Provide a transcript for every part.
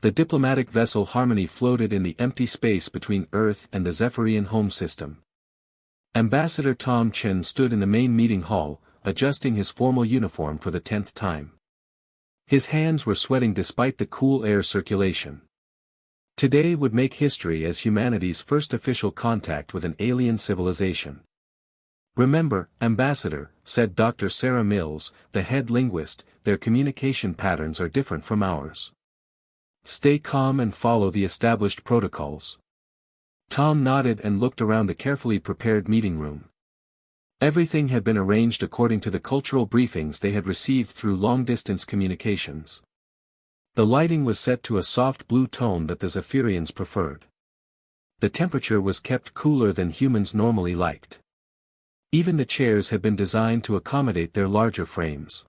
The diplomatic vessel Harmony floated in the empty space between Earth and the Zephyrian home system. Ambassador Tom Chen stood in the main meeting hall, adjusting his formal uniform for the 10th time. His hands were sweating despite the cool air circulation. Today would make history as humanity's first official contact with an alien civilization. "Remember, Ambassador," said Dr. Sarah Mills, the head linguist, "their communication patterns are different from ours. Stay calm and follow the established protocols." Tom nodded and looked around the carefully prepared meeting room. Everything had been arranged according to the cultural briefings they had received through long-distance communications. The lighting was set to a soft blue tone that the Zephyrians preferred. The temperature was kept cooler than humans normally liked. Even the chairs had been designed to accommodate their larger frames.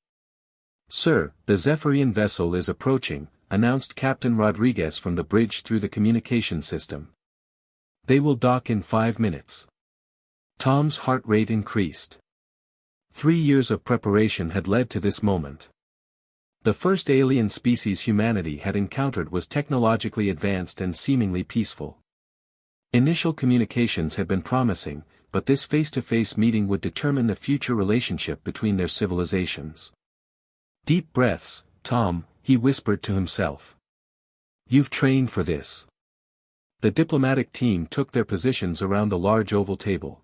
"Sir, the Zephyrian vessel is approaching," announced Captain Rodriguez from the bridge through the communication system. "They will dock in 5 minutes." Tom's heart rate increased. 3 years of preparation had led to this moment. The first alien species humanity had encountered was technologically advanced and seemingly peaceful. Initial communications had been promising, but this face-to-face meeting would determine the future relationship between their civilizations. "Deep breaths, Tom," he whispered to himself. "You've trained for this." The diplomatic team took their positions around the large oval table.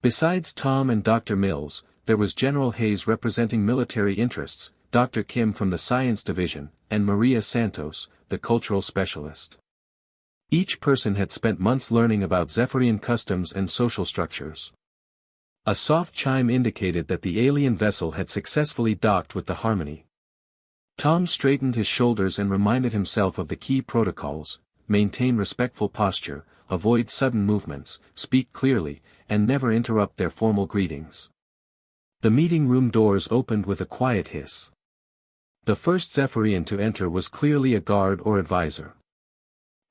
Besides Tom and Dr. Mills, there was General Hayes representing military interests, Dr. Kim from the Science Division, and Maria Santos, the cultural specialist. Each person had spent months learning about Zephyrian customs and social structures. A soft chime indicated that the alien vessel had successfully docked with the Harmony. Tom straightened his shoulders and reminded himself of the key protocols: maintain respectful posture, avoid sudden movements, speak clearly, and never interrupt their formal greetings. The meeting room doors opened with a quiet hiss. The first Zephyrian to enter was clearly a guard or advisor.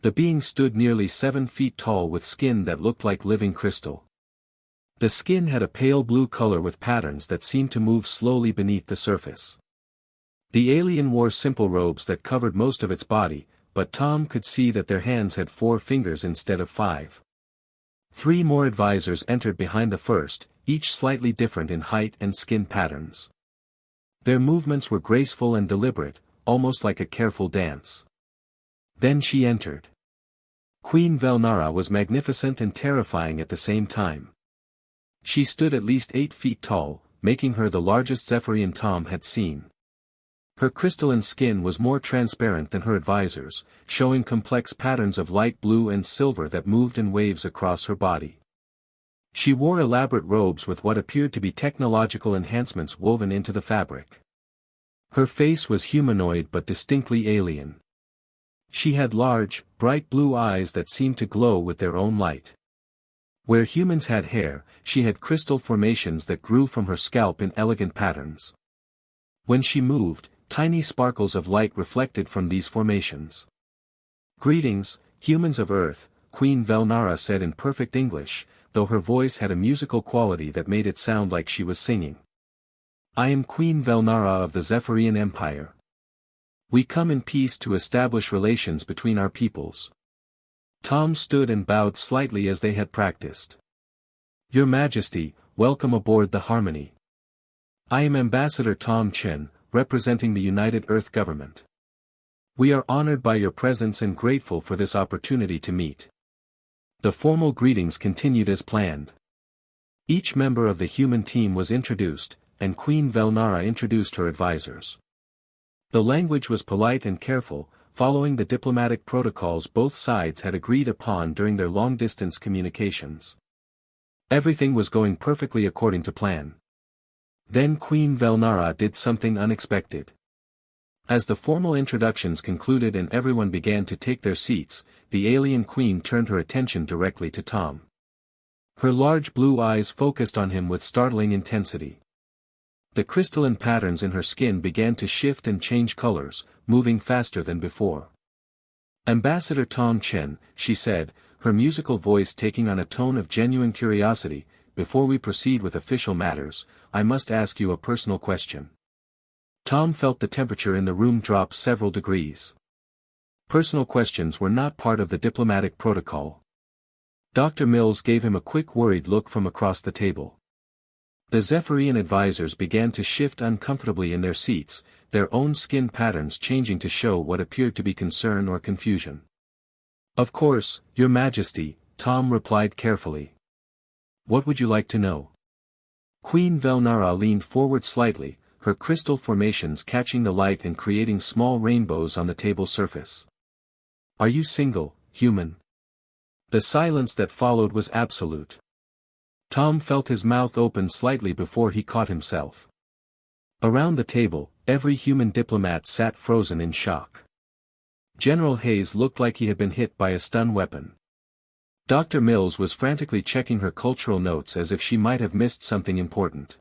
The being stood nearly 7 feet tall with skin that looked like living crystal. The skin had a pale blue color with patterns that seemed to move slowly beneath the surface. The alien wore simple robes that covered most of its body, but Tom could see that their hands had 4 fingers instead of 5. 3 more advisors entered behind the first, each slightly different in height and skin patterns. Their movements were graceful and deliberate, almost like a careful dance. Then she entered. Queen Velnara was magnificent and terrifying at the same time. She stood at least 8 feet tall, making her the largest Zephyrian Tom had seen. Her crystalline skin was more transparent than her advisors, showing complex patterns of light blue and silver that moved in waves across her body. She wore elaborate robes with what appeared to be technological enhancements woven into the fabric. Her face was humanoid but distinctly alien. She had large, bright blue eyes that seemed to glow with their own light. Where humans had hair, she had crystal formations that grew from her scalp in elegant patterns. When she moved, tiny sparkles of light reflected from these formations. "Greetings, humans of Earth," Queen Velnara said in perfect English, though her voice had a musical quality that made it sound like she was singing. "I am Queen Velnara of the Zephyrian Empire. We come in peace to establish relations between our peoples." Tom stood and bowed slightly as they had practiced. "Your Majesty, welcome aboard the Harmony. I am Ambassador Tom Chen, representing the United Earth Government. We are honored by your presence and grateful for this opportunity to meet." The formal greetings continued as planned. Each member of the human team was introduced, and Queen Velnara introduced her advisors. The language was polite and careful, following the diplomatic protocols both sides had agreed upon during their long-distance communications. Everything was going perfectly according to plan. Then Queen Velnara did something unexpected. As the formal introductions concluded and everyone began to take their seats, the alien queen turned her attention directly to Tom. Her large blue eyes focused on him with startling intensity. The crystalline patterns in her skin began to shift and change colors, moving faster than before. "Ambassador Tom Chen," she said, her musical voice taking on a tone of genuine curiosity, "before we proceed with official matters, I must ask you a personal question." Tom felt the temperature in the room drop several degrees. Personal questions were not part of the diplomatic protocol. Dr. Mills gave him a quick worried look from across the table. The Zephyrian advisors began to shift uncomfortably in their seats, their own skin patterns changing to show what appeared to be concern or confusion. "Of course, Your Majesty," Tom replied carefully. "What would you like to know?" Queen Velnara leaned forward slightly, her crystal formations catching the light and creating small rainbows on the table surface. "Are you single, human?" The silence that followed was absolute. Tom felt his mouth open slightly before he caught himself. Around the table, every human diplomat sat frozen in shock. General Hayes looked like he had been hit by a stun weapon. Dr. Mills was frantically checking her cultural notes as if she might have missed something important.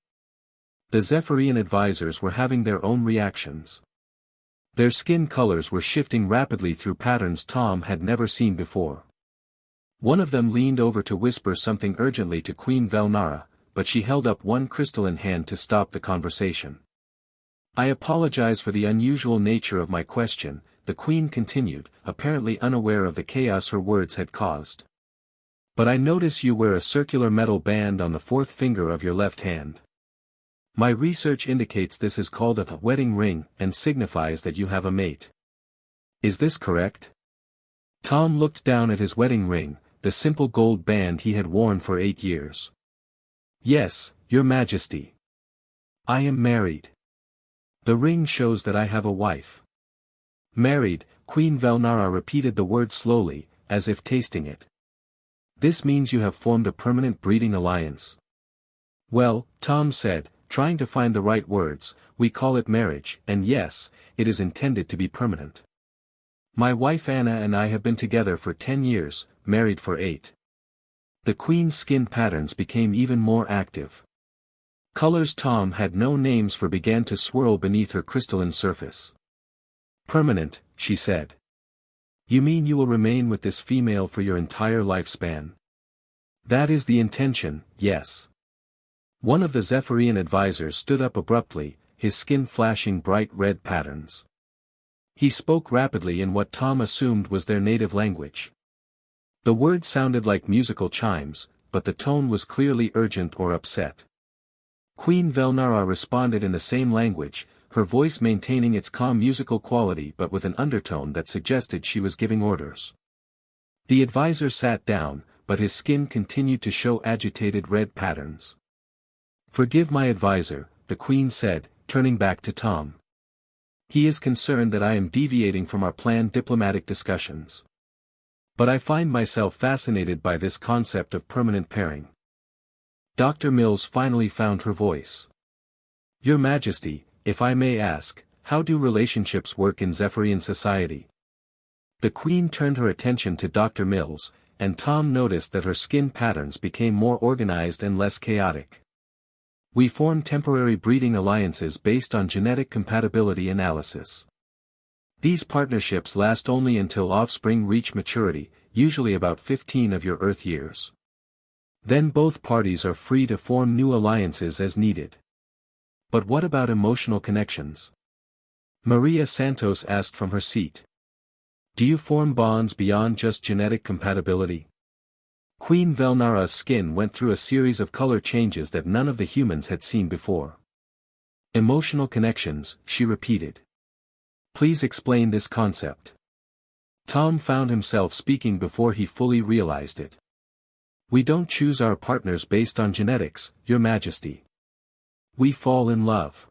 The Zephyrian advisors were having their own reactions. Their skin colors were shifting rapidly through patterns Tom had never seen before. One of them leaned over to whisper something urgently to Queen Velnara, but she held up one crystalline hand to stop the conversation. "I apologize for the unusual nature of my question," the Queen continued, apparently unaware of the chaos her words had caused. "But I notice you wear a circular metal band on the fourth finger of your left hand. My research indicates this is called a wedding ring and signifies that you have a mate. Is this correct?" Tom looked down at his wedding ring, the simple gold band he had worn for 8 years. "Yes, Your Majesty. I am married. The ring shows that I have a wife." "Married," Queen Velnara repeated the word slowly, as if tasting it. "This means you have formed a permanent breeding alliance." "Well," Tom said, trying to find the right words, "we call it marriage, and yes, it is intended to be permanent. My wife Anna and I have been together for 10 years, married for 8. The Queen's skin patterns became even more active. Colors Tom had no names for began to swirl beneath her crystalline surface. "Permanent," she said. "You mean you will remain with this female for your entire lifespan?" "That is the intention, yes." One of the Zephyrian advisors stood up abruptly, his skin flashing bright red patterns. He spoke rapidly in what Tom assumed was their native language. The words sounded like musical chimes, but the tone was clearly urgent or upset. Queen Velnara responded in the same language, her voice maintaining its calm musical quality but with an undertone that suggested she was giving orders. The advisor sat down, but his skin continued to show agitated red patterns. "Forgive my advisor," the Queen said, turning back to Tom. "He is concerned that I am deviating from our planned diplomatic discussions. But I find myself fascinated by this concept of permanent pairing." Dr. Mills finally found her voice. "Your Majesty, if I may ask, how do relationships work in Zephyrian society?" The Queen turned her attention to Dr. Mills, and Tom noticed that her skin patterns became more organized and less chaotic. "We form temporary breeding alliances based on genetic compatibility analysis. These partnerships last only until offspring reach maturity, usually about 15 of your Earth years. Then both parties are free to form new alliances as needed." "But what about emotional connections?" Maria Santos asked from her seat. "Do you form bonds beyond just genetic compatibility?" Queen Velnara's skin went through a series of color changes that none of the humans had seen before. "Emotional connections," she repeated. "Please explain this concept." Tom found himself speaking before he fully realized it. "We don't choose our partners based on genetics, Your Majesty. We fall in love.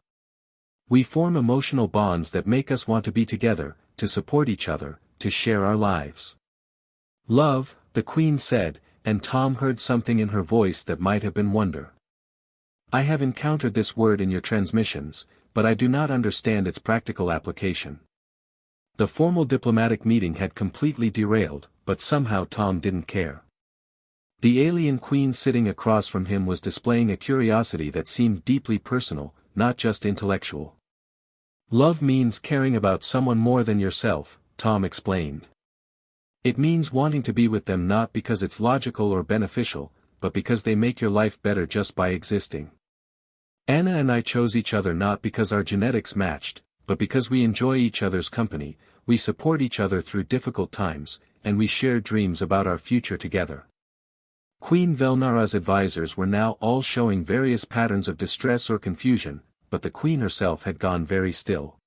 We form emotional bonds that make us want to be together, to support each other, to share our lives." "Love," the Queen said, and Tom heard something in her voice that might have been wonder. "I have encountered this word in your transmissions, but I do not understand its practical application." The formal diplomatic meeting had completely derailed, but somehow Tom didn't care. The alien queen sitting across from him was displaying a curiosity that seemed deeply personal, not just intellectual. "Love means caring about someone more than yourself," Tom explained. "It means wanting to be with them not because it's logical or beneficial, but because they make your life better just by existing. Anna and I chose each other not because our genetics matched, but because we enjoy each other's company. we support each other through difficult times, and we share dreams about our future together. Queen Velnara's advisors were now all showing various patterns of distress or confusion, but the queen herself had gone very still.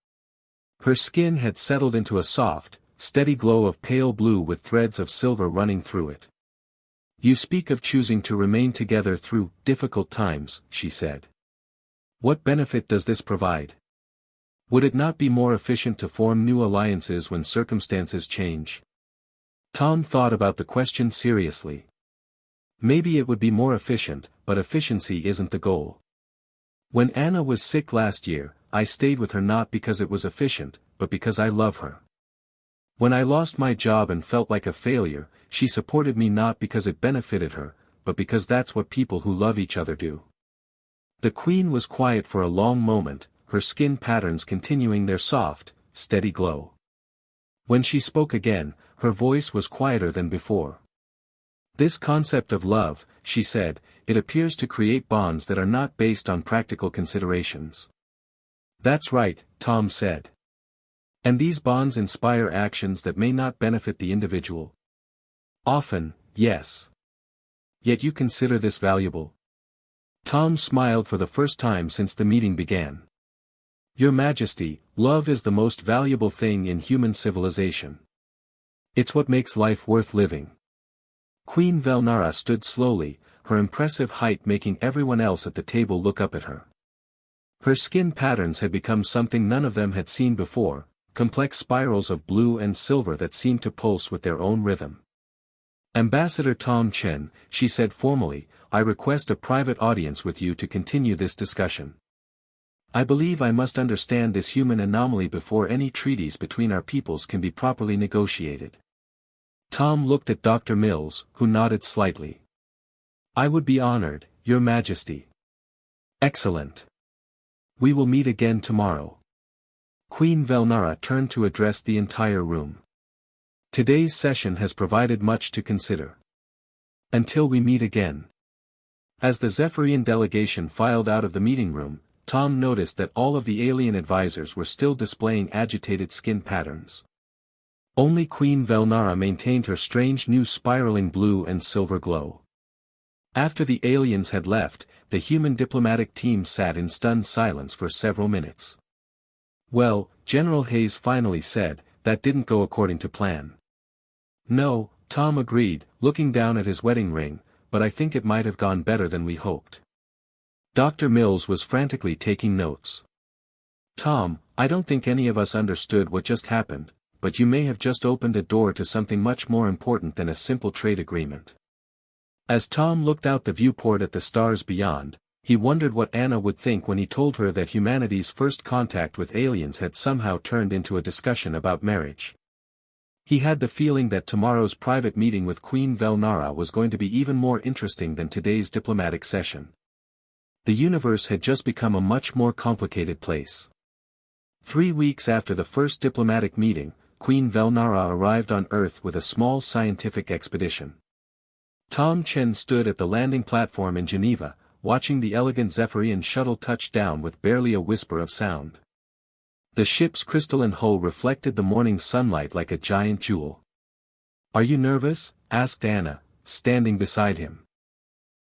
Her skin had settled into a soft, steady glow of pale blue with threads of silver running through it. "You speak of choosing to remain together through difficult times," she said. "What benefit does this provide? Would it not be more efficient to form new alliances when circumstances change?" Tom thought about the question seriously. Maybe it would be more efficient, but efficiency isn't the goal. When Anna was sick last year, I stayed with her not because it was efficient, but because I love her. When I lost my job and felt like a failure, she supported me not because it benefited her, but because that's what people who love each other do. The queen was quiet for a long moment, her skin patterns continuing their soft, steady glow. When she spoke again, her voice was quieter than before. "This concept of love," she said, "it appears to create bonds that are not based on practical considerations." "That's right," Tom said. "And these bonds inspire actions that may not benefit the individual?" "Often, yes. Yet you consider this valuable?" Tom smiled for the first time since the meeting began. "Your Majesty, love is the most valuable thing in human civilization. It's what makes life worth living." Queen Velnara stood slowly, her impressive height making everyone else at the table look up at her. Her skin patterns had become something none of them had seen before, complex spirals of blue and silver that seemed to pulse with their own rhythm. "Ambassador Tom Chen," she said formally, "I request a private audience with you to continue this discussion. I believe I must understand this human anomaly before any treaties between our peoples can be properly negotiated." Tom looked at Dr. Mills, who nodded slightly. "I would be honored, Your Majesty." "Excellent. We will meet again tomorrow." Queen Velnara turned to address the entire room. "Today's session has provided much to consider. Until we meet again." As the Zephyrian delegation filed out of the meeting room, Tom noticed that all of the alien advisors were still displaying agitated skin patterns. Only Queen Velnara maintained her strange new spiraling blue and silver glow. After the aliens had left, the human diplomatic team sat in stunned silence for several minutes. "Well," General Hayes finally said, "that didn't go according to plan." "No," Tom agreed, looking down at his wedding ring, "but I think it might have gone better than we hoped." Dr. Mills was frantically taking notes. "Tom, I don't think any of us understood what just happened, but you may have just opened a door to something much more important than a simple trade agreement." As Tom looked out the viewport at the stars beyond, he wondered what Anna would think when he told her that humanity's first contact with aliens had somehow turned into a discussion about marriage. He had the feeling that tomorrow's private meeting with Queen Velnara was going to be even more interesting than today's diplomatic session. The universe had just become a much more complicated place. 3 weeks after the first diplomatic meeting, Queen Velnara arrived on Earth with a small scientific expedition. Tom Chen stood at the landing platform in Geneva, watching the elegant Zephyrian shuttle touch down with barely a whisper of sound. The ship's crystalline hull reflected the morning sunlight like a giant jewel. "Are you nervous?" asked Anna, standing beside him.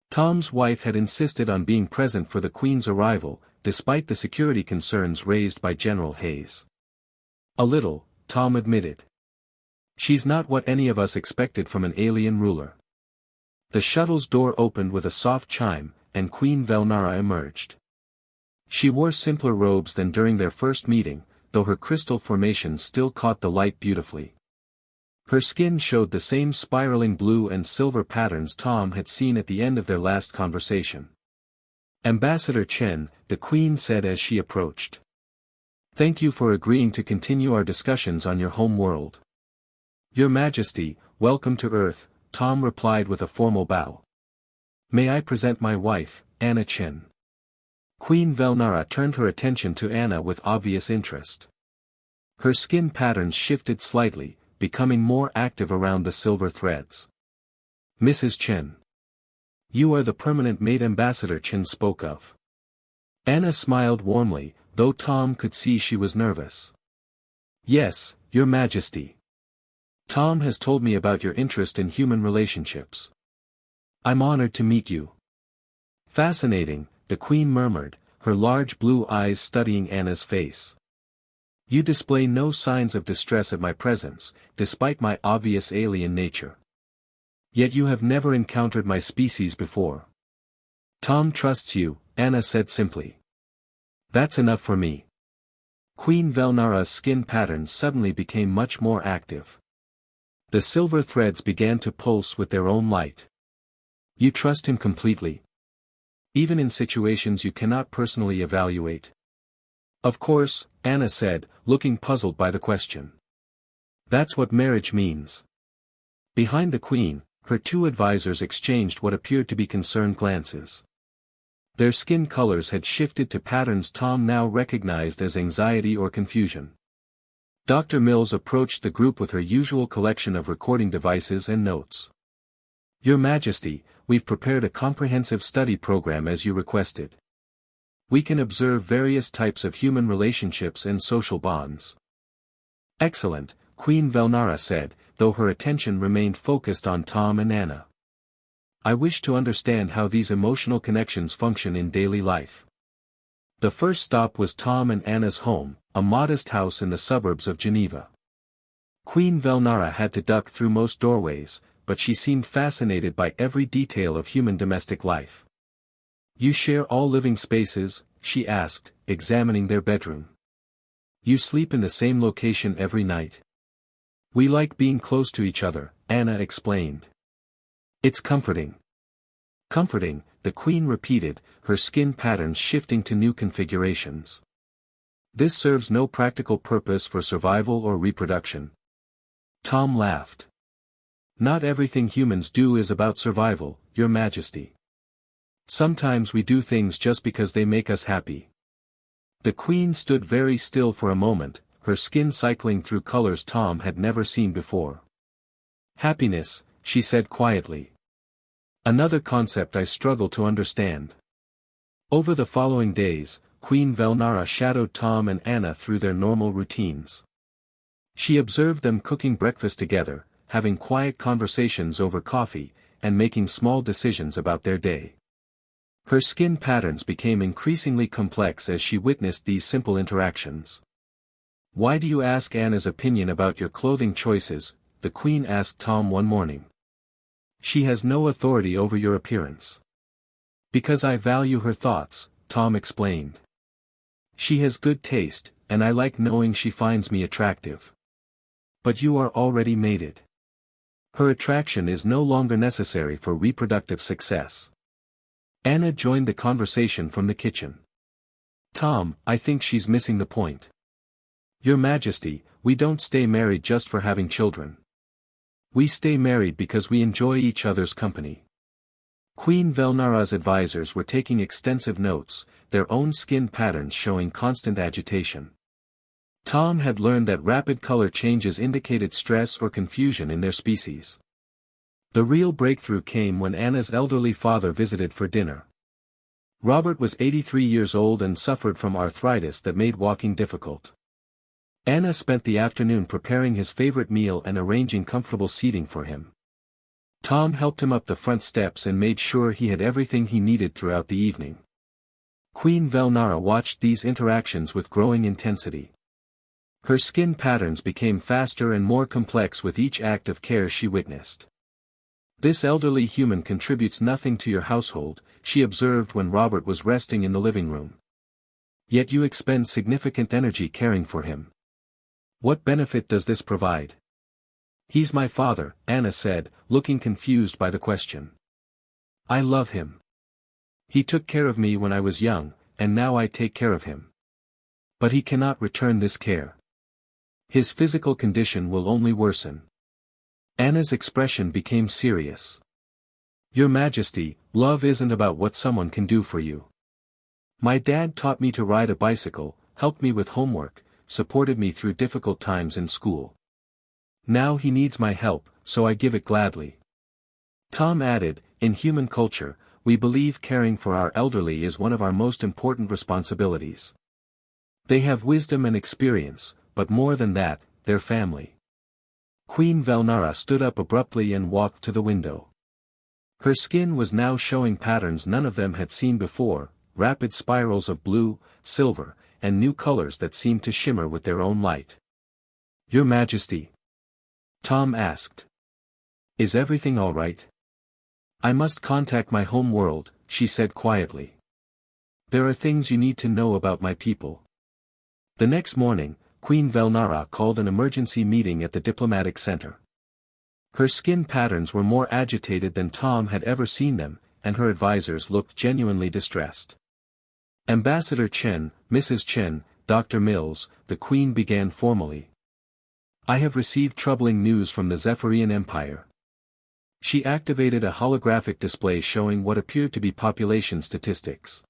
Tom's wife had insisted on being present for the Queen's arrival, despite the security concerns raised by General Hayes. "A little," Tom admitted. "She's not what any of us expected from an alien ruler." The shuttle's door opened with a soft chime, and Queen Velnara emerged. She wore simpler robes than during their first meeting, though her crystal formations still caught the light beautifully. Her skin showed the same spiraling blue and silver patterns Tom had seen at the end of their last conversation. "Ambassador Chen," the Queen said as she approached. "Thank you for agreeing to continue our discussions on your home world." "Your Majesty, welcome to Earth," Tom replied with a formal bow. "May I present my wife, Anna Chen." Queen Velnara turned her attention to Anna with obvious interest. Her skin patterns shifted slightly, becoming more active around the silver threads. "Mrs. Chen. You are the permanent maid Ambassador Chen spoke of." Anna smiled warmly, though Tom could see she was nervous. Yes, Your Majesty. Tom has told me about your interest in human relationships. I'm honored to meet you. Fascinating, the Queen murmured, her large blue eyes studying Anna's face. You display no signs of distress at my presence, despite my obvious alien nature. Yet you have never encountered my species before. Tom trusts you, Anna said simply. That's enough for me. Queen Velnara's skin patterns suddenly became much more active. The silver threads began to pulse with their own light. You trust him completely? Even in situations you cannot personally evaluate? Of course, Anna said, looking puzzled by the question. That's what marriage means. Behind the Queen, her two advisors exchanged what appeared to be concerned glances. Their skin colors had shifted to patterns Tom now recognized as anxiety or confusion. Dr. Mills approached the group with her usual collection of recording devices and notes. Your Majesty, we've prepared a comprehensive study program as you requested. We can observe various types of human relationships and social bonds. Excellent, Queen Velnara said, though her attention remained focused on Tom and Anna. I wish to understand how these emotional connections function in daily life. The first stop was Tom and Anna's home, a modest house in the suburbs of Geneva. Queen Velnara had to duck through most doorways, but she seemed fascinated by every detail of human domestic life. You share all living spaces? She asked, examining their bedroom. You sleep in the same location every night? We like being close to each other, Anna explained. It's comforting. Comforting, the Queen repeated, her skin patterns shifting to new configurations. This serves no practical purpose for survival or reproduction. Tom laughed. Not everything humans do is about survival, Your Majesty. Sometimes we do things just because they make us happy. The Queen stood very still for a moment, her skin cycling through colors Tom had never seen before. Happiness, she said quietly. Another concept I struggle to understand. Over the following days, Queen Velnara shadowed Tom and Anna through their normal routines. She observed them cooking breakfast together, having quiet conversations over coffee, and making small decisions about their day. Her skin patterns became increasingly complex as she witnessed these simple interactions. Why do you ask Anna's opinion about your clothing choices? The Queen asked Tom one morning. She has no authority over your appearance. Because I value her thoughts, Tom explained. She has good taste, and I like knowing she finds me attractive. But you are already mated. Her attraction is no longer necessary for reproductive success. Anna joined the conversation from the kitchen. Tom, I think she's missing the point. Your Majesty, we don't stay married just for having children. We stay married because we enjoy each other's company. Queen Velnara's advisors were taking extensive notes, their own skin patterns showing constant agitation. Tom had learned that rapid color changes indicated stress or confusion in their species. The real breakthrough came when Anna's elderly father visited for dinner. Robert was 83 years old and suffered from arthritis that made walking difficult. Anna spent the afternoon preparing his favorite meal and arranging comfortable seating for him. Tom helped him up the front steps and made sure he had everything he needed throughout the evening. Queen Velnara watched these interactions with growing intensity. Her skin patterns became faster and more complex with each act of care she witnessed. This elderly human contributes nothing to your household, she observed when Robert was resting in the living room. Yet you expend significant energy caring for him. What benefit does this provide? He's my father, Anna said, looking confused by the question. I love him. He took care of me when I was young, and now I take care of him. But he cannot return this care. His physical condition will only worsen. Anna's expression became serious. Your Majesty, love isn't about what someone can do for you. My dad taught me to ride a bicycle, helped me with homework, supported me through difficult times in school. Now he needs my help, so I give it gladly. Tom added, in human culture, we believe caring for our elderly is one of our most important responsibilities. They have wisdom and experience, but more than that, their family. Queen Velnara stood up abruptly and walked to the window. Her skin was now showing patterns none of them had seen before, rapid spirals of blue, silver, and new colors that seemed to shimmer with their own light. "Your Majesty?" Tom asked. "Is everything all right?" "I must contact my home world," she said quietly. "There are things you need to know about my people." The next morning, Queen Velnara called an emergency meeting at the diplomatic center. Her skin patterns were more agitated than Tom had ever seen them, and her advisors looked genuinely distressed. "Ambassador Chen, Mrs. Chen, Dr. Mills," the Queen began formally. "I have received troubling news from the Zephyrian Empire." She activated a holographic display showing what appeared to be population statistics.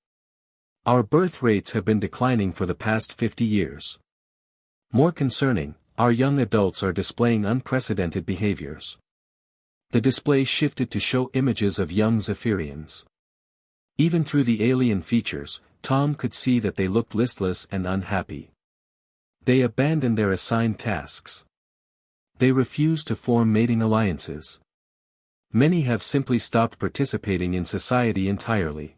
"Our birth rates have been declining for the past 50 years. More concerning, our young adults are displaying unprecedented behaviors." The display shifted to show images of young Zephyrians. Even through the alien features, Tom could see that they looked listless and unhappy. They abandoned their assigned tasks. They refused to form mating alliances. Many have simply stopped participating in society entirely.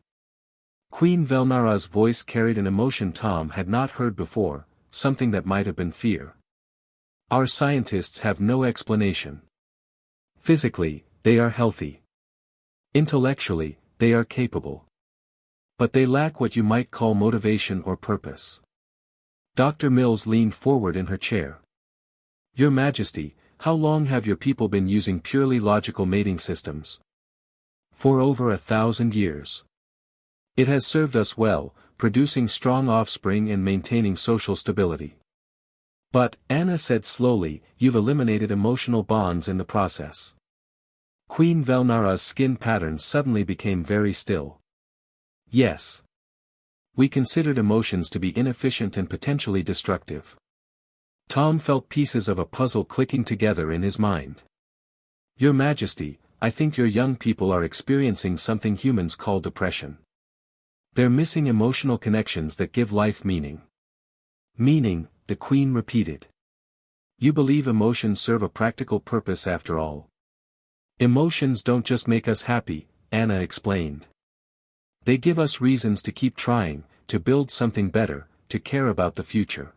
Queen Velnara's voice carried an emotion Tom had not heard before, something that might have been fear. "Our scientists have no explanation. Physically, they are healthy. Intellectually, they are capable. But they lack what you might call motivation or purpose." Dr. Mills leaned forward in her chair. "Your Majesty, how long have your people been using purely logical mating systems?" "For over 1,000 years. It has served us well, producing strong offspring and maintaining social stability. But," Anna said slowly, "you've eliminated emotional bonds in the process." Queen Velnara's skin patterns suddenly became very still. "Yes. We considered emotions to be inefficient and potentially destructive." Tom felt pieces of a puzzle clicking together in his mind. "Your Majesty, I think your young people are experiencing something humans call depression. They're missing emotional connections that give life meaning." "Meaning," the Queen repeated. "You believe emotions serve a practical purpose after all?" "Emotions don't just make us happy," Anna explained. "They give us reasons to keep trying, to build something better, to care about the future."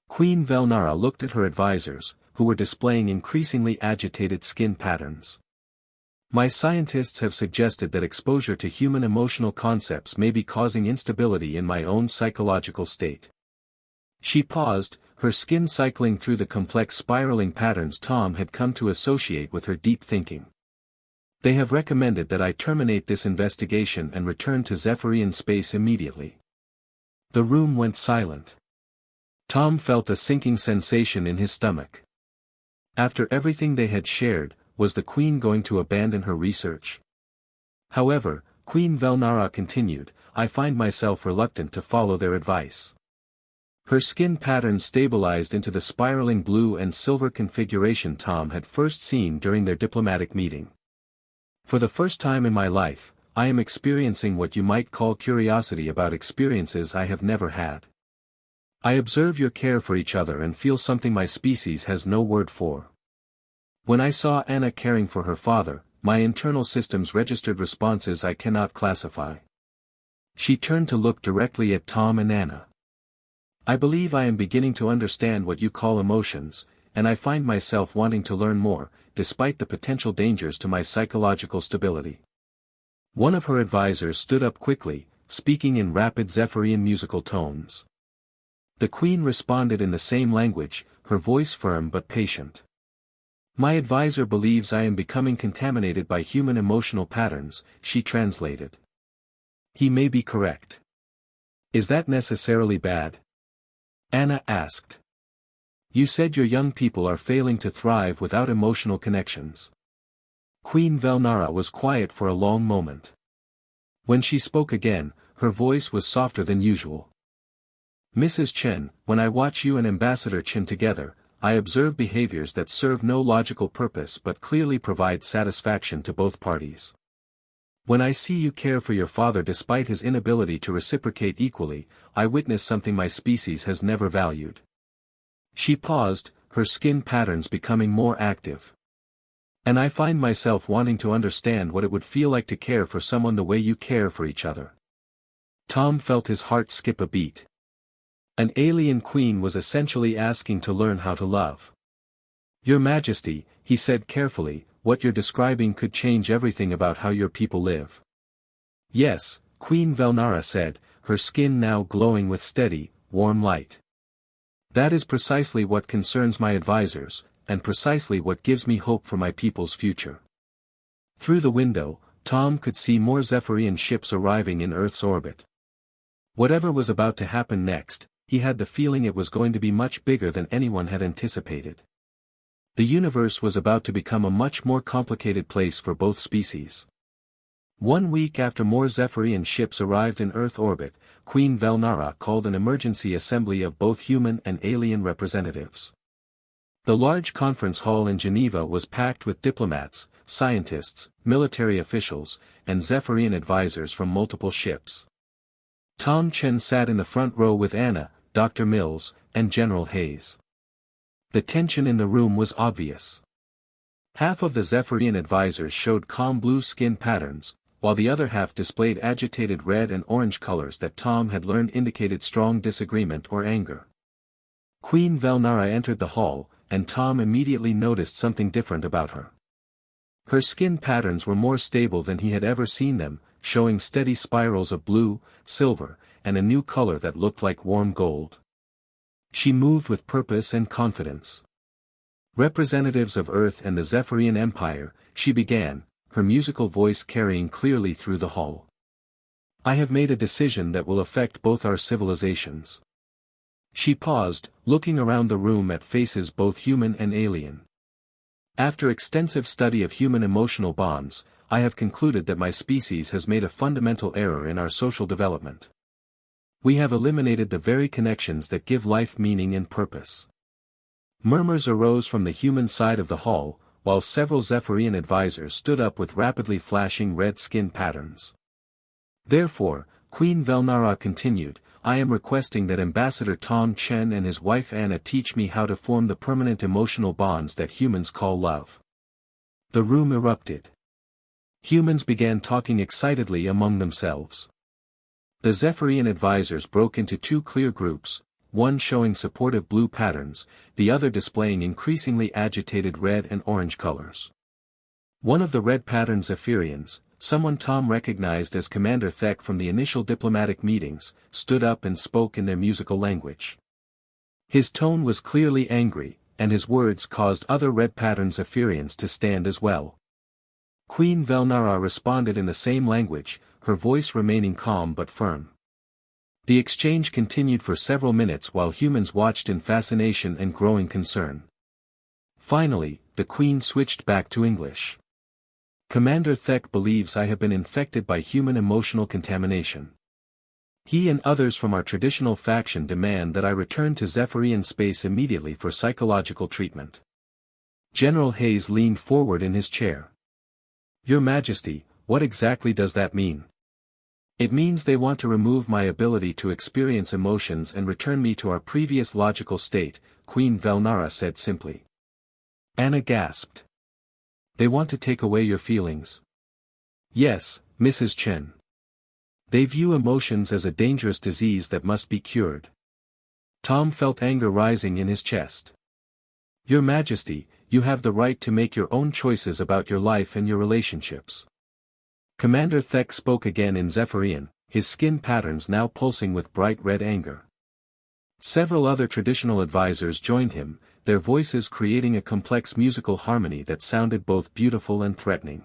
Queen Velnara looked at her advisors, who were displaying increasingly agitated skin patterns. "My scientists have suggested that exposure to human emotional concepts may be causing instability in my own psychological state." She paused, her skin cycling through the complex spiraling patterns Tom had come to associate with her deep thinking. "They have recommended that I terminate this investigation and return to Zephyrian space immediately." The room went silent. Tom felt a sinking sensation in his stomach. After everything they had shared, was the Queen going to abandon her research? However, Queen Velnara continued, "I find myself reluctant to follow their advice." Her skin pattern stabilized into the spiraling blue and silver configuration Tom had first seen during their diplomatic meeting. "For the first time in my life, I am experiencing what you might call curiosity about experiences I have never had. I observe your care for each other and feel something my species has no word for. When I saw Anna caring for her father, my internal systems registered responses I cannot classify." She turned to look directly at Tom and Anna. "I believe I am beginning to understand what you call emotions, and I find myself wanting to learn more, despite the potential dangers to my psychological stability." One of her advisors stood up quickly, speaking in rapid Zephyrian musical tones. The Queen responded in the same language, her voice firm but patient. "My advisor believes I am becoming contaminated by human emotional patterns," she translated. "He may be correct. Is that necessarily bad?" Anna asked. "You said your young people are failing to thrive without emotional connections." Queen Velnara was quiet for a long moment. When she spoke again, her voice was softer than usual. "Mrs. Chen, when I watch you and Ambassador Chen together, I observe behaviors that serve no logical purpose but clearly provide satisfaction to both parties. When I see you care for your father despite his inability to reciprocate equally, I witness something my species has never valued. She paused, her skin patterns becoming more active. And I find myself wanting to understand what it would feel like to care for someone the way you care for each other. Tom felt his heart skip a beat. An alien queen was essentially asking to learn how to love. Your Majesty, he said carefully, what you're describing could change everything about how your people live. Yes, Queen Velnara said, her skin now glowing with steady, warm light. That is precisely what concerns my advisors, and precisely what gives me hope for my people's future. Through the window, Tom could see more Zephyrian ships arriving in Earth's orbit. Whatever was about to happen next, he had the feeling it was going to be much bigger than anyone had anticipated. The universe was about to become a much more complicated place for both species. 1 week after more Zephyrian ships arrived in Earth orbit, Queen Velnara called an emergency assembly of both human and alien representatives. The large conference hall in Geneva was packed with diplomats, scientists, military officials, and Zephyrian advisors from multiple ships. Tom Chen sat in the front row with Anna, Dr. Mills, and General Hayes. The tension in the room was obvious. Half of the Zephyrian advisors showed calm blue skin patterns, while the other half displayed agitated red and orange colors that Tom had learned indicated strong disagreement or anger. Queen Velnara entered the hall, and Tom immediately noticed something different about her. Her skin patterns were more stable than he had ever seen them, showing steady spirals of blue, silver, and a new color that looked like warm gold. She moved with purpose and confidence. Representatives of Earth and the Zephyrian Empire, she began, her musical voice carrying clearly through the hall. I have made a decision that will affect both our civilizations. She paused, looking around the room at faces both human and alien. After extensive study of human emotional bonds, I have concluded that my species has made a fundamental error in our social development. We have eliminated the very connections that give life meaning and purpose. Murmurs arose from the human side of the hall, while several Zephyrian advisors stood up with rapidly flashing red skin patterns. Therefore, Queen Velnara continued, I am requesting that Ambassador Tom Chen and his wife Anna teach me how to form the permanent emotional bonds that humans call love. The room erupted. Humans began talking excitedly among themselves. The Zephyrian advisors broke into two clear groups, one showing supportive blue patterns, the other displaying increasingly agitated red and orange colors. One of the red pattern Zephyrians, someone Tom recognized as Commander Thek from the initial diplomatic meetings, stood up and spoke in their musical language. His tone was clearly angry, and his words caused other red pattern Zephyrians to stand as well. Queen Velnara responded in the same language, her voice remaining calm but firm. The exchange continued for several minutes while humans watched in fascination and growing concern. Finally, the Queen switched back to English. Commander Thek believes I have been infected by human emotional contamination. He and others from our traditional faction demand that I return to Zephyrian space immediately for psychological treatment. General Hayes leaned forward in his chair. Your Majesty, what exactly does that mean? It means they want to remove my ability to experience emotions and return me to our previous logical state, Queen Velnara said simply. Anna gasped. They want to take away your feelings. Yes, Mrs. Chen. They view emotions as a dangerous disease that must be cured. Tom felt anger rising in his chest. Your Majesty, you have the right to make your own choices about your life and your relationships. Commander Thek spoke again in Zephyrian, his skin patterns now pulsing with bright red anger. Several other traditional advisors joined him, their voices creating a complex musical harmony that sounded both beautiful and threatening.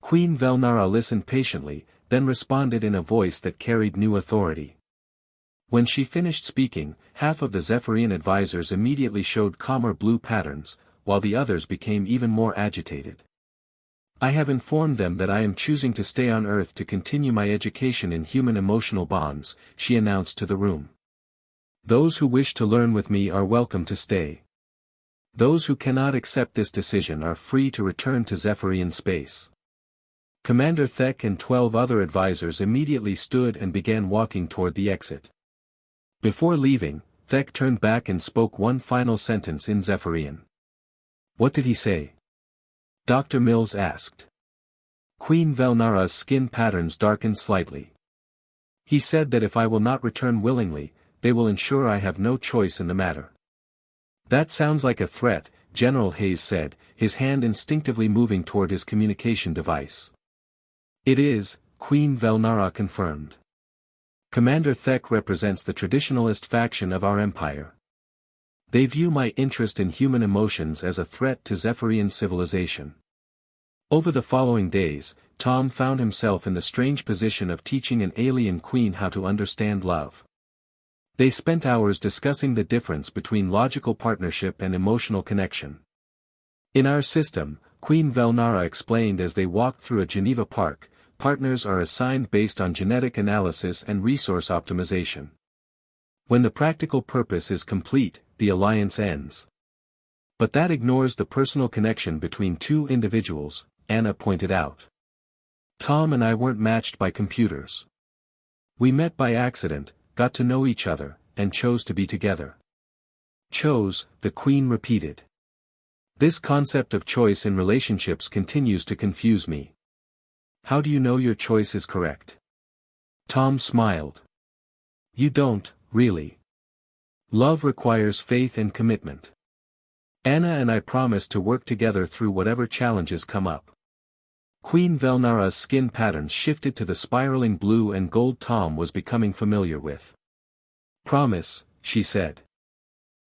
Queen Velnara listened patiently, then responded in a voice that carried new authority. When she finished speaking, half of the Zephyrian advisors immediately showed calmer blue patterns, while the others became even more agitated. I have informed them that I am choosing to stay on Earth to continue my education in human emotional bonds, she announced to the room. Those who wish to learn with me are welcome to stay. Those who cannot accept this decision are free to return to Zephyrian space. Commander Thek and 12 other advisors immediately stood and began walking toward the exit. Before leaving, Thek turned back and spoke one final sentence in Zephyrian. What did he say? Dr. Mills asked. Queen Velnara's skin patterns darkened slightly. He said that if I will not return willingly, they will ensure I have no choice in the matter. That sounds like a threat, General Hayes said, his hand instinctively moving toward his communication device. It is, Queen Velnara confirmed. Commander Thek represents the traditionalist faction of our empire. They view my interest in human emotions as a threat to Zephyrian civilization. Over the following days, Tom found himself in the strange position of teaching an alien queen how to understand love. They spent hours discussing the difference between logical partnership and emotional connection. In our system, Queen Velnara explained as they walked through a Geneva park, partners are assigned based on genetic analysis and resource optimization. When the practical purpose is complete, the alliance ends. But that ignores the personal connection between two individuals, Anna pointed out. Tom and I weren't matched by computers. We met by accident, got to know each other, and chose to be together. Chose, the Queen repeated. This concept of choice in relationships continues to confuse me. How do you know your choice is correct? Tom smiled. You don't, really. Love requires faith and commitment. Anna and I promise to work together through whatever challenges come up. Queen Velnara's skin patterns shifted to the spiraling blue and gold Tom was becoming familiar with. Promise, she said.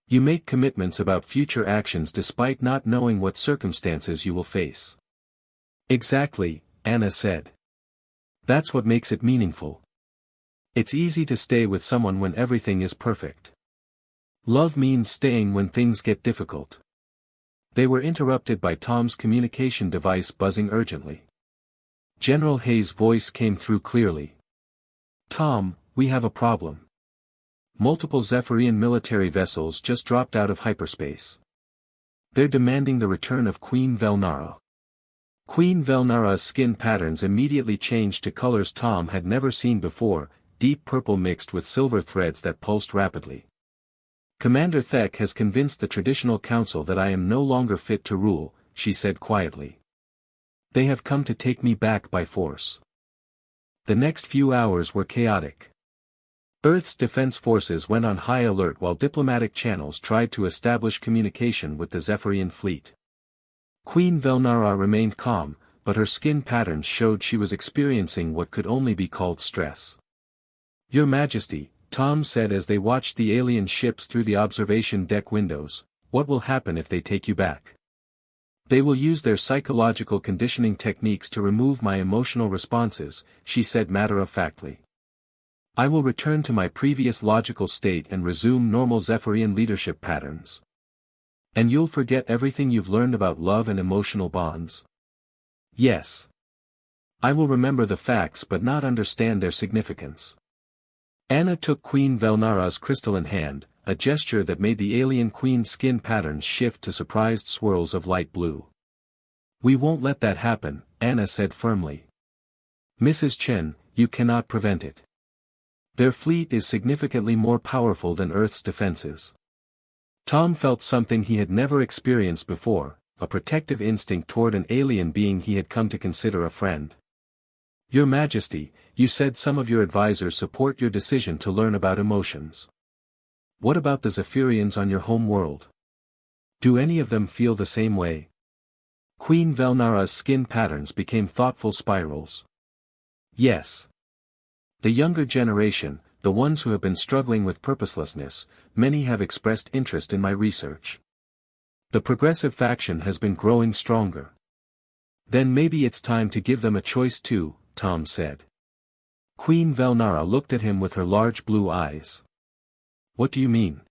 You make commitments about future actions despite not knowing what circumstances you will face. Exactly, Anna said. That's what makes it meaningful. It's easy to stay with someone when everything is perfect. Love means staying when things get difficult. They were interrupted by Tom's communication device buzzing urgently. General Hayes' voice came through clearly. Tom, we have a problem. Multiple Zephyrian military vessels just dropped out of hyperspace. They're demanding the return of Queen Velnara. Queen Velnara's skin patterns immediately changed to colors Tom had never seen before, deep purple mixed with silver threads that pulsed rapidly. Commander Thek has convinced the Traditional Council that I am no longer fit to rule, she said quietly. They have come to take me back by force. The next few hours were chaotic. Earth's defense forces went on high alert while diplomatic channels tried to establish communication with the Zephyrian fleet. Queen Velnara remained calm, but her skin patterns showed she was experiencing what could only be called stress. Your Majesty, Tom said as they watched the alien ships through the observation deck windows, what will happen if they take you back? They will use their psychological conditioning techniques to remove my emotional responses, she said matter-of-factly. I will return to my previous logical state and resume normal Zephyrian leadership patterns. And you'll forget everything you've learned about love and emotional bonds? Yes. I will remember the facts but not understand their significance. Anna took Queen Velnara's crystalline hand, a gesture that made the alien queen's skin patterns shift to surprised swirls of light blue. We won't let that happen, Anna said firmly. Mrs. Chen, you cannot prevent it. Their fleet is significantly more powerful than Earth's defenses. Tom felt something he had never experienced before, a protective instinct toward an alien being he had come to consider a friend. Your Majesty, you said some of your advisors support your decision to learn about emotions. What about the Zephyrians on your home world? Do any of them feel the same way? Queen Velnara's skin patterns became thoughtful spirals. Yes. The younger generation, the ones who have been struggling with purposelessness, many have expressed interest in my research. The progressive faction has been growing stronger. Then maybe it's time to give them a choice too, Tom said. Queen Velnara looked at him with her large blue eyes. What do you mean?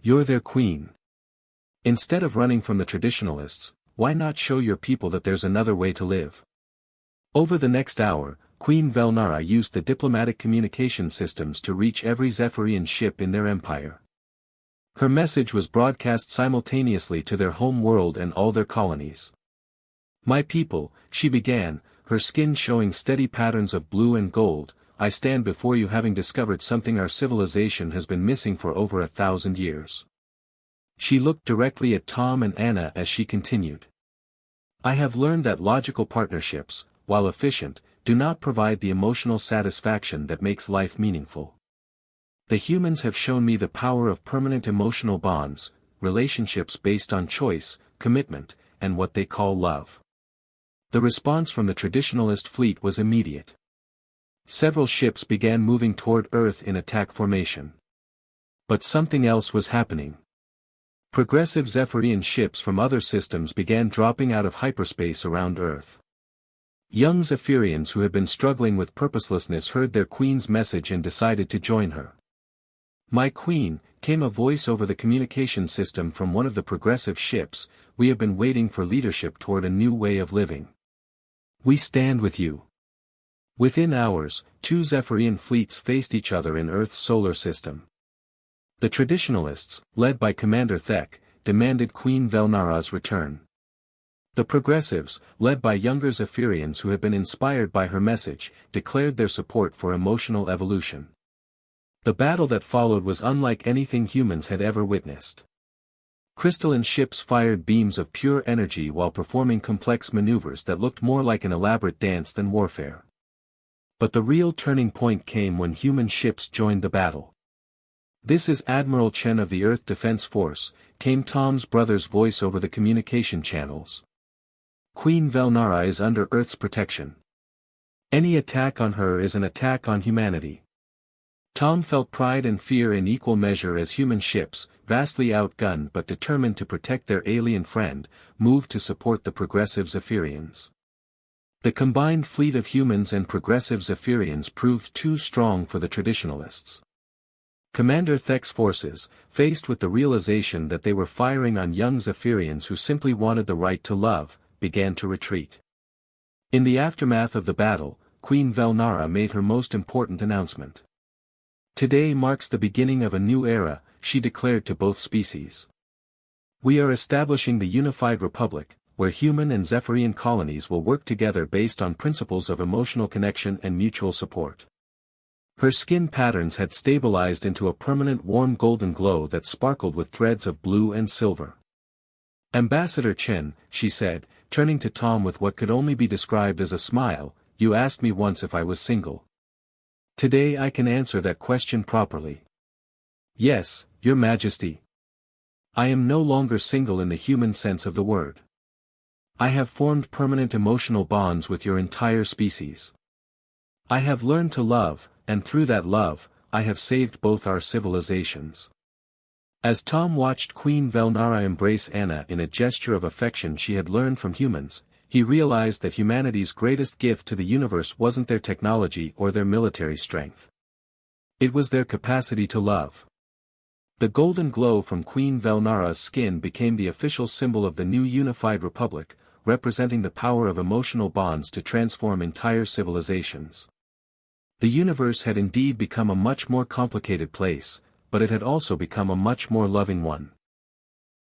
You're their queen. Instead of running from the traditionalists, why not show your people that there's another way to live? Over the next hour, Queen Velnara used the diplomatic communication systems to reach every Zephyrian ship in their empire. Her message was broadcast simultaneously to their home world and all their colonies. My people, she began, her skin showing steady patterns of blue and gold, I stand before you having discovered something our civilization has been missing for over 1,000 years. She looked directly at Tom and Anna as she continued. I have learned that logical partnerships, while efficient, do not provide the emotional satisfaction that makes life meaningful. The humans have shown me the power of permanent emotional bonds, relationships based on choice, commitment, and what they call love. The response from the traditionalist fleet was immediate. Several ships began moving toward Earth in attack formation. But something else was happening. Progressive Zephyrian ships from other systems began dropping out of hyperspace around Earth. Young Zephyrians who had been struggling with purposelessness heard their queen's message and decided to join her. "My queen," came a voice over the communication system from one of the progressive ships, "we have been waiting for leadership toward a new way of living. We stand with you." Within hours, two Zephyrian fleets faced each other in Earth's solar system. The traditionalists, led by Commander Thek, demanded Queen Velnara's return. The progressives, led by younger Zephyrians who had been inspired by her message, declared their support for emotional evolution. The battle that followed was unlike anything humans had ever witnessed. Crystalline ships fired beams of pure energy while performing complex maneuvers that looked more like an elaborate dance than warfare. But the real turning point came when human ships joined the battle. "This is Admiral Chen of the Earth Defense Force," came Tom's brother's voice over the communication channels. "Queen Velnara is under Earth's protection. Any attack on her is an attack on humanity." Tom felt pride and fear in equal measure as human ships, vastly outgunned but determined to protect their alien friend, moved to support the progressive Zephyrians. The combined fleet of humans and progressive Zephyrians proved too strong for the traditionalists. Commander Thek's forces, faced with the realization that they were firing on young Zephyrians who simply wanted the right to love, began to retreat. In the aftermath of the battle, Queen Velnara made her most important announcement. "Today marks the beginning of a new era," she declared to both species. "We are establishing the Unified Republic, where human and Zephyrian colonies will work together based on principles of emotional connection and mutual support." Her skin patterns had stabilized into a permanent warm golden glow that sparkled with threads of blue and silver. "Ambassador Chen," she said, turning to Tom with what could only be described as a smile, "you asked me once if I was single. Today I can answer that question properly. Yes, Your Majesty. I am no longer single in the human sense of the word. I have formed permanent emotional bonds with your entire species. I have learned to love, and through that love, I have saved both our civilizations." As Tom watched Queen Velnara embrace Anna in a gesture of affection she had learned from humans, he realized that humanity's greatest gift to the universe wasn't their technology or their military strength. It was their capacity to love. The golden glow from Queen Velnara's skin became the official symbol of the new unified republic, representing the power of emotional bonds to transform entire civilizations. The universe had indeed become a much more complicated place, but it had also become a much more loving one.